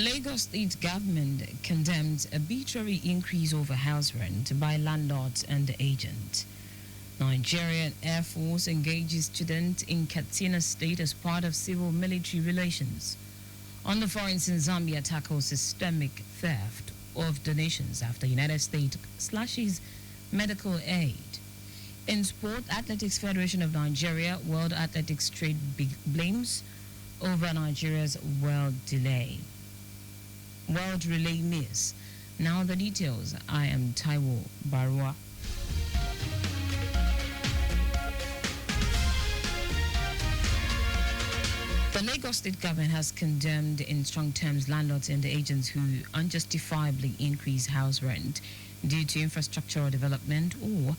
Lagos state government condemns a arbitrary increase over house rent by landlords and agents. Nigerian Air Force engages students in Katsina State as part of civil-military relations. On the fronts in Zambia tackles systemic theft of donations after United States slashes medical aid. In sport, Athletics Federation of Nigeria, World Athletics Trade blames over Nigeria's world relay miss. Now the details. I am Taiwo Baruwa. The Lagos state government has condemned in strong terms landlords and agents who unjustifiably increase house rent due to infrastructural development or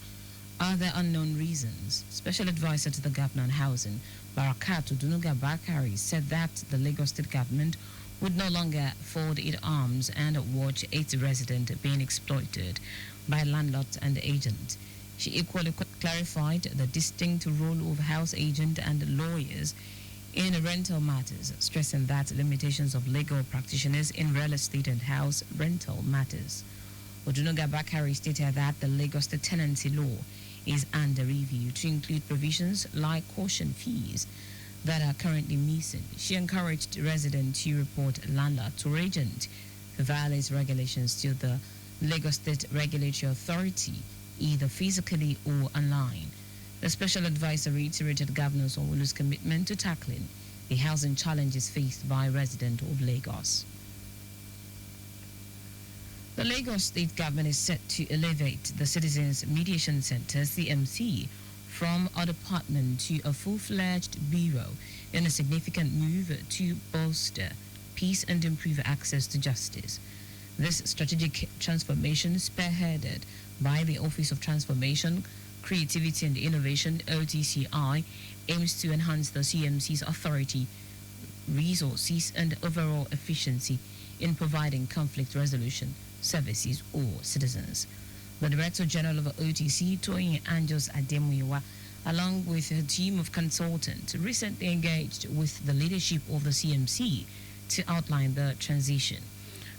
other unknown reasons. Special advisor to the governor on housing, Barakat Udunuga Bakari, said that the Lagos state government would no longer fold its arms and watch its residents being exploited by landlords and agents. She equally clarified the distinct role of house agents and lawyers in rental matters, stressing that limitations of legal practitioners in real estate and house rental matters. Odunuga Bakari stated that the Lagos State tenancy law is under review to include provisions like caution fees that are currently missing. She encouraged residents to report landlord or agent who violates regulations to the Lagos State Regulatory Authority, either physically or online. The special advisor reiterated Governor Sanwo-Olu's commitment to tackling the housing challenges faced by residents of Lagos. The Lagos state government is set to elevate the Citizens Mediation Center, CMC, from a department to a full-fledged bureau in a significant move to bolster peace and improve access to justice. This strategic transformation, spearheaded by the Office of Transformation, Creativity and Innovation, OTCI, aims to enhance the CMC's authority, resources and overall efficiency in providing conflict resolution services or citizens. The Director General of OTC, Toyin Anjos Ademuyiwa, along with a team of consultants, recently engaged with the leadership of the CMC to outline the transition.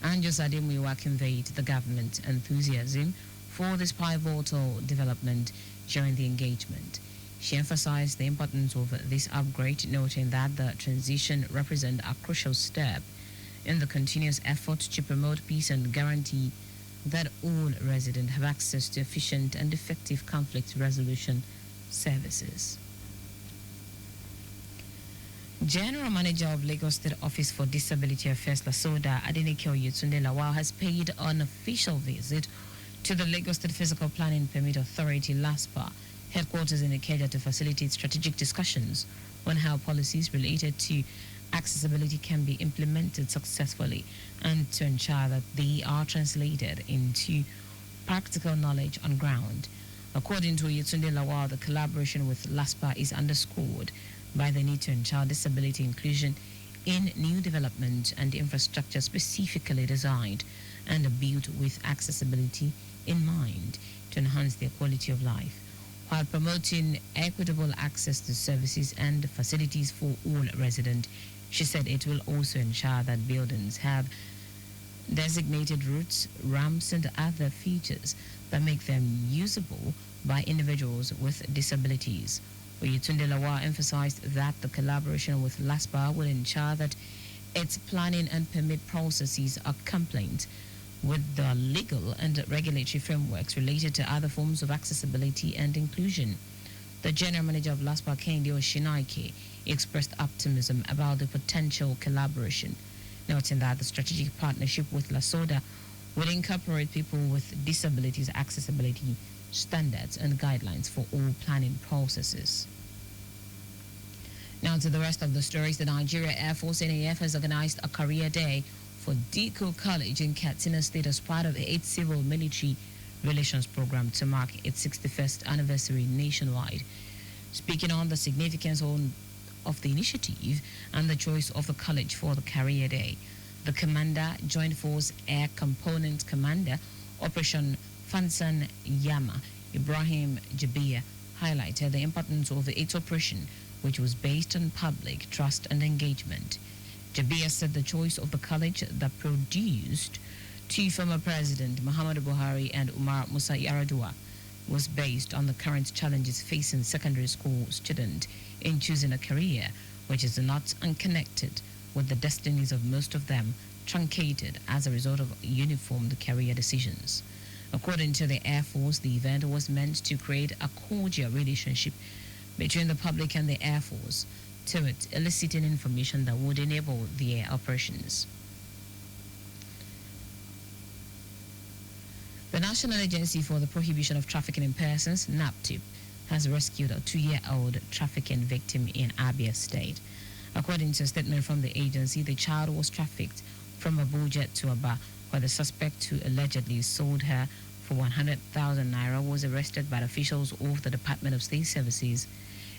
Anjos Ademuyiwa conveyed the government's enthusiasm for this pivotal development during the engagement. She emphasized the importance of this upgrade, noting that the transition represents a crucial step in the continuous effort to promote peace and guarantee that all residents have access to efficient and effective conflict resolution services. General Manager of Lagos State Office for Disability Affairs, Lasoda Adenike Oyetunde Lawal, has paid an official visit to the Lagos State Physical Planning Permit Authority, LASPA, headquarters in Ikeja, to facilitate strategic discussions on how policies related to accessibility can be implemented successfully and to ensure that they are translated into practical knowledge on ground. According to Yetunde Lawal, the collaboration with LASPA is underscored by the need to ensure disability inclusion in new development and infrastructure specifically designed and built with accessibility in mind to enhance their quality of life, while promoting equitable access to services and facilities for all residents. She said it will also ensure that buildings have designated routes, ramps, and other features that make them usable by individuals with disabilities. Oyetunde Lawal emphasized that the collaboration with LASPA will ensure that its planning and permit processes are compliant with the legal and regulatory frameworks related to other forms of accessibility and inclusion. The General Manager of LASPA, Kehinde Oshinaike, expressed optimism about the potential collaboration, noting that the strategic partnership with LASODA will incorporate people with disabilities accessibility standards and guidelines for all planning processes. Now to the rest of the stories. The Nigeria Air Force NAF has organized a career day for Diko College in Katsina State as part of the 8th Civil Military Relations Program to mark its 61st anniversary nationwide. Speaking on the significance of the initiative and the choice of the college for the career day, the Commander, Joint Force Air Component Commander, Operation Fansan Yama, Ibrahim Jabir, highlighted the importance of its operation, which was based on public trust and engagement. Jabir said the choice of the college that produced two former President Muhammadu Buhari and Umar Musa Yar'Adua was based on the current challenges facing secondary school students in choosing a career which is not unconnected with the destinies of most of them, truncated as a result of uniformed career decisions. According to the Air Force, the event was meant to create a cordial relationship between the public and the Air Force, to it eliciting information that would enable the air operations. The National Agency for the Prohibition of Trafficking in Persons, NAPTIP, has rescued a 2-year-old trafficking victim in Abia State. According to a statement from the agency, the child was trafficked from Abuja to Aba, where the suspect who allegedly sold her for 100,000 naira was arrested by officials of the Department of State Services.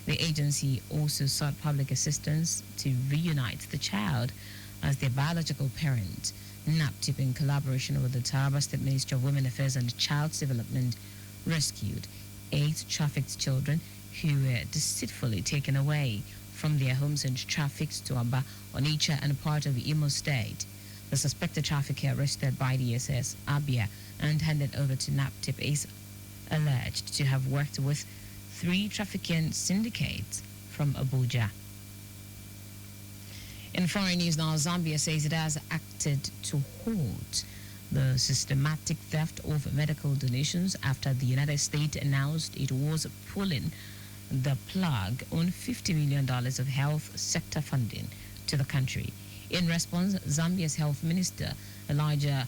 The agency also sought public assistance to reunite the child as their biological parent. NAPTIP, in collaboration with the Taraba State Ministry of Women Affairs and Child Development, rescued 8 trafficked children who were deceitfully taken away from their homes and trafficked to Aba, Onitsha, and part of Imo State. The suspected trafficker, arrested by the SS Abia and handed over to NAPTIP, is alleged to have worked with 3 trafficking syndicates from Abuja. In foreign news now, Zambia says it has acted to halt the systematic theft of medical donations after the United States announced it was pulling the plug on $50 million of health sector funding to the country. In response, Zambia's health minister, Elijah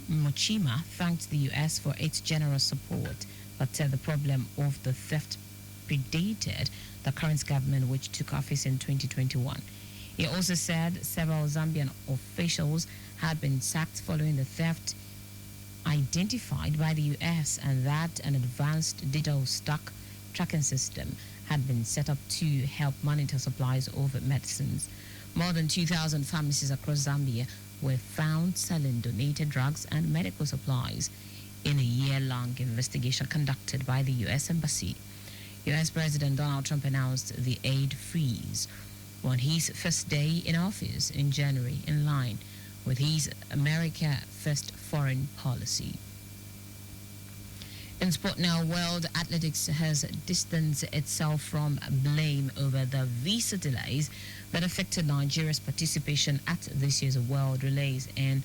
Mochima, thanked the U.S. for its generous support, but said the problem of the theft predated the current government, which took office in 2021. He also said several Zambian officials had been sacked following the theft identified by the U.S. and that an advanced digital stock tracking system had been set up to help monitor supplies of medicines. More than 2,000 pharmacies across Zambia were found selling donated drugs and medical supplies in a year-long investigation conducted by the U.S. Embassy. U.S. President Donald Trump announced the aid freeze on his first day in office in January, in line with his America First foreign policy. In sport now, World Athletics has distanced itself from blame over the visa delays that affected Nigeria's participation at this year's World Relays in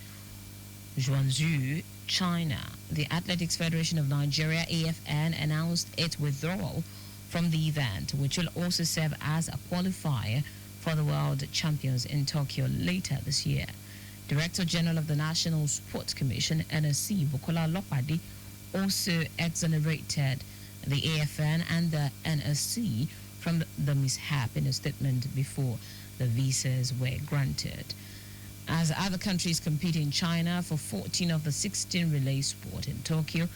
Zhuangzhou, China. The Athletics Federation of Nigeria, AFN, announced its withdrawal from the event, which will also serve as a qualifier for the World Champions in Tokyo later this year. Director General of the National Sports Commission, NSC, Bukola Lopadi, also exonerated the AFN and the NSC from the mishap in a statement before the visas were granted. As other countries compete in China for 14 of the 16 relay sport in Tokyo,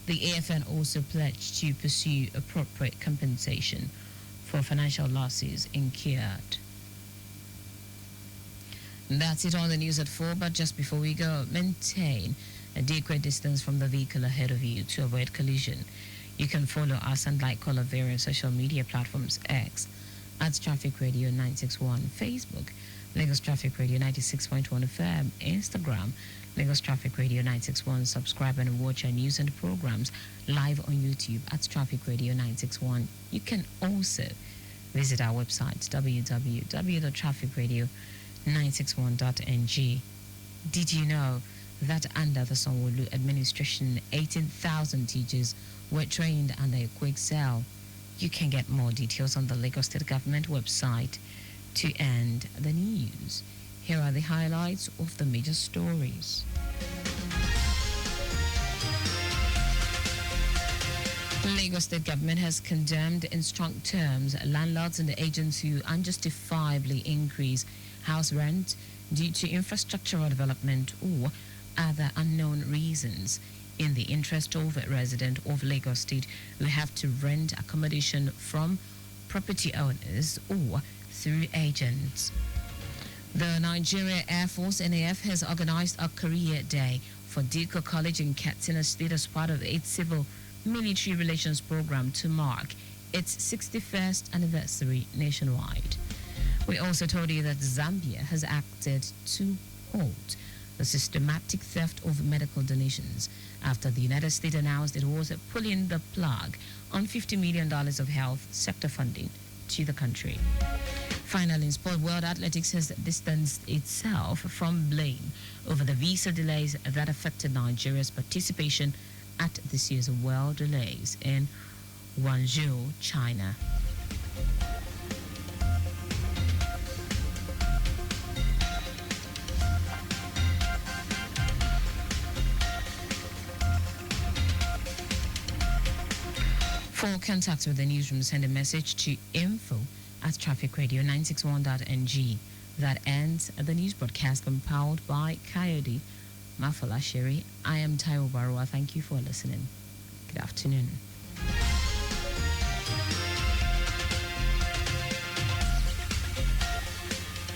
the AFN also pledged to pursue appropriate compensation for financial losses incurred. That's it on the news at 4, but just before we go, maintain a adequate distance from the vehicle ahead of you to avoid collision. You can follow us and like all of various social media platforms: X at Traffic Radio 961, Facebook Lagos Traffic Radio 96.1 FM, Instagram Lagos Traffic Radio 961. Subscribe and watch our news and programs live on YouTube at Traffic Radio 961. You can also visit our website www.trafficradio961.ng. Did you know that under the Sanwo-Olu administration, 18,000 teachers were trained under a quick sell? You can get more details on the Lagos State Government website. To end the news, here are the highlights of the major stories. Lagos State Government has condemned in strong terms landlords and agents who unjustifiably increase house rent due to infrastructural development or other unknown reasons, in the interest of residents of Lagos State who have to rent accommodation from property owners or through agents. The Nigeria Air Force NAF has organized a career day for Diko College in Katsina State as part of its civil military relations program to mark its 61st anniversary nationwide. We also told you that Zambia has acted to halt the systematic theft of medical donations after the United States announced it was pulling the plug on $50 million of health sector funding to the country. Finally, in sport, World Athletics has distanced itself from blame over the visa delays that affected Nigeria's participation at this year's World Relays in Guangzhou, China. For contact with the newsroom, send a message to info@trafficradio961.ng. That ends the news broadcast compiled by Coyote Mafalashiri. I am Taiwo Baruwa. Thank you for listening. Good afternoon.